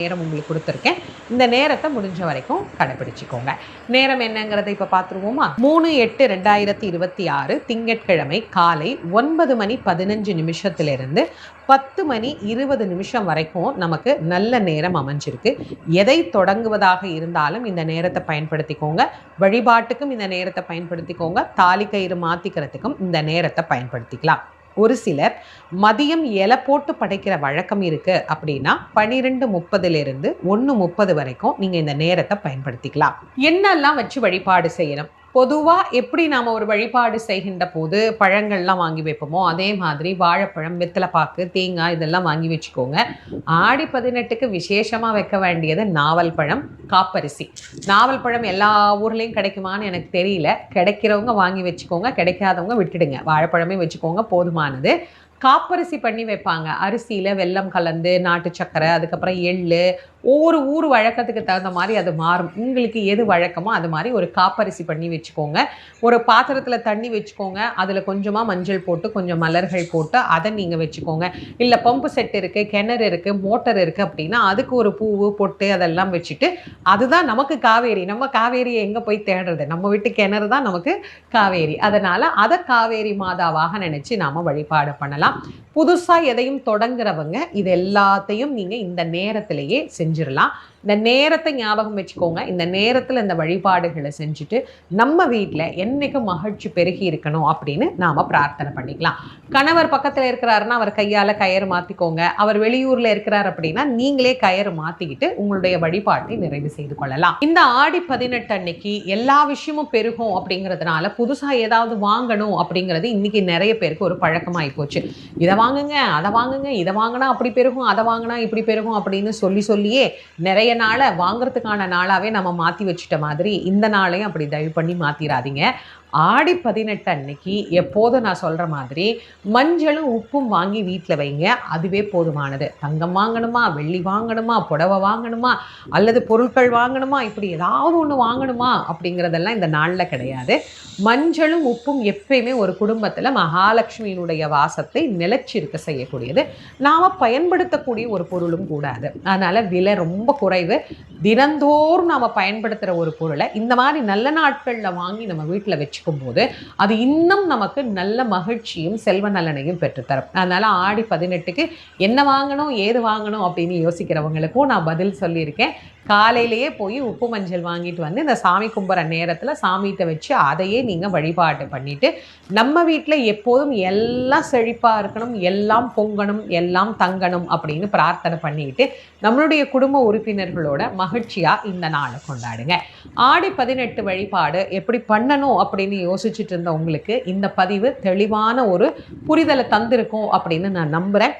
நேரம் உங்களுக்கு கொடுத்துருக்கேன். இந்த நேரத்தை முடிஞ்ச வரைக்கும் கடைப்பிடிச்சிக்கோங்க. நேரம் என்னங்கிறத இப்போ பார்த்துருவோமா? 3/8/2026 திங்கட்கிழமை காலை 9:15 10:20 வரைக்கும் நமக்கு நல்ல நேரம் அமைஞ்சிருக்கு. எதை தொடங்குவதாக இருந்தாலும் இந்த நேரத்தை பயன்படுத்திக்கோங்க. வழிபாட்டுக்கும் இந்த நேரத்தை பயன்படுத்திக்கோங்க. தாலி கயிறு மாற்றிக்கிறதுக்கும் இந்த நேரத்தை பயன்படுத்திக்கலாம். ஒரு சிலர் மதியம் இலை போட்டு படைக்கிற வழக்கம் இருக்குது அப்படின்னா 12:30 1:30 வரைக்கும் நீங்கள் இந்த நேரத்தை பயன்படுத்திக்கலாம். என்னெல்லாம் வச்சு வழிபாடு செய்யணும்? பொதுவாக எப்படி நாம் ஒரு வழிபாடு செய்கின்ற போது பழங்கள்லாம் வாங்கி வைப்போமோ அதே மாதிரி வாழைப்பழம், வெத்தலைப்பாக்கு, தேங்காய் இதெல்லாம் வாங்கி வச்சுக்கோங்க. ஆடி 18க்கு விசேஷமாக வைக்க வேண்டியது நாவல் பழம், காப்பரிசி. நாவல் பழம் எல்லா ஊர்லேயும் கிடைக்குமான்னு எனக்கு தெரியல. கிடைக்கிறவங்க வாங்கி வச்சுக்கோங்க, கிடைக்காதவங்க விட்டுடுங்க. வாழைப்பழமே வச்சுக்கோங்க, போதுமானது. காப்பரிசி பண்ணி வைப்பாங்க. அரிசியில் வெல்லம் கலந்து, நாட்டு சக்கரை, அதுக்கப்புறம் எள்ளு. ஒவ்வொரு ஊர் வழக்கத்துக்கு தகுந்த மாதிரி அது மாறும். உங்களுக்கு எது வழக்கமோ அது மாதிரி ஒரு காப்பரிசி பண்ணி வச்சுக்கோங்க. ஒரு பாத்திரத்தில் தண்ணி வச்சுக்கோங்க. அதில் கொஞ்சமாக மஞ்சள் போட்டு கொஞ்சம் மலர்கள் போட்டு அதை நீங்கள் வச்சுக்கோங்க. இல்லை பம்பு செட் இருக்குது, கிணறு இருக்குது, மோட்டர் இருக்குது அப்படின்னா அதுக்கு ஒரு பூவு பொட்டு அதெல்லாம் வச்சுட்டு, அதுதான் நமக்கு காவேரி. நம்ம காவேரியை எங்கே போய் தேடுறது? நம்ம வீட்டு கிணறு தான் நமக்கு காவேரி. அதனால் அதை காவேரி மாதாவாக நினச்சி நாம் வழிபாடு பண்ணலாம். புதுசாக எதையும் தொடங்குறவங்க இது எல்லாத்தையும் நீங்கள் இந்த நேரத்திலேயே செஞ்சிடலாம். இந்த நேரத்தை ஞாபகம் வச்சுக்கோங்க. இந்த நேரத்தில் இந்த வழிபாடுகளை செஞ்சுட்டு நம்ம வீட்டில் என்றைக்கும் மகிழ்ச்சி பெருகி இருக்கணும் அப்படின்னு நாம் பிரார்த்தனை பண்ணிக்கலாம். கணவர் பக்கத்தில் இருக்கிறாருன்னா அவர் கையால் கயிறு மாற்றிக்கோங்க. அவர் வெளியூரில் இருக்கிறார் அப்படின்னா நீங்களே கயிறு மாற்றிக்கிட்டு உங்களுடைய வழிபாட்டை நிறைவு செய்து கொள்ளலாம். இந்த ஆடி 18 அன்னைக்கு எல்லா விஷயமும் பெருகும் அப்படிங்கிறதுனால புதுசாக ஏதாவது வாங்கணும் அப்படிங்கிறது இன்னைக்கு நிறைய பேருக்கு ஒரு பழக்கமாகி போச்சு. இதை வாங்குங்க, அதை வாங்குங்க, இதை வாங்கினா அப்படி பெருகும், அதை வாங்கினா இப்படி பெருகும் அப்படின்னு சொல்லியே நிறைய நாளை வாங்குறதுக்கான நாளாவே நம்ம மாற்றி வச்சுட்ட மாதிரி இந்த நாளையும் அப்படி தயவு பண்ணி மாற்றிடாதீங்க. ஆடி 18 அன்னைக்கு எப்போதும் நான் சொல்கிற மாதிரி மஞ்சளும் உப்பும் வாங்கி வீட்டில் வைங்க. அதுவே போதுமானது. தங்கம் வாங்கணுமா, வெள்ளி வாங்கணுமா, புடவை வாங்கணுமா, அல்லது பொருட்கள் வாங்கணுமா, இப்படி ஏதாவது ஒன்று வாங்கணுமா அப்படிங்கிறதெல்லாம் இந்த நாளில் கிடையாது. மஞ்சளும் உப்பும் எப்பயுமே ஒரு குடும்பத்தில் மகாலட்சுமியினுடைய வாசத்தை நிலைச்சிருக்க செய்யக்கூடியது. நாம் பயன்படுத்தக்கூடிய ஒரு பொருளும் கூடாது. அதனால் விலை ரொம்ப குறைவு. தினந்தோறும் நாம் பயன்படுத்துகிற ஒரு பொருளை இந்த மாதிரி நல்ல நாட்களில் வாங்கி நம்ம வீட்டில் வச்சு போது அது இன்னும் நமக்கு நல்ல மகிழ்ச்சியும் செல்வ நலனையும் பெற்றுத்தரும். அதனால ஆடி 18க்கு என்ன வாங்கணும், ஏது வாங்கணும் அப்படின்னு யோசிக்கிறவங்களுக்கும் நான் பதில் சொல்லியிருக்கேன். காலையிலேயே போய் உப்பு மஞ்சள் வாங்கிட்டு வந்து இந்த சாமி கும்பிட்ற நேரத்தில் சாமிகிட்ட வச்சு அதையே நீங்கள் வழிபாடு பண்ணிட்டு நம்ம வீட்டில் எப்போதும் எல்லாம் செழிப்பாக இருக்கணும், எல்லாம் பொங்கணும், எல்லாம் தங்கணும் அப்படின்னு பிரார்த்தனை பண்ணிட்டு நம்மளுடைய குடும்ப உறுப்பினர்களோட மகிழ்ச்சியாக இந்த நாளை கொண்டாடுங்க. ஆடி 18 வழிபாடு எப்படி பண்ணணும் அப்படின்னு யோசிச்சுட்டு இருந்த உங்களுக்கு இந்த பதிவு தெளிவான ஒரு புரிதலை தந்திருக்கும் அப்படின்னு நான் நம்புகிறேன்.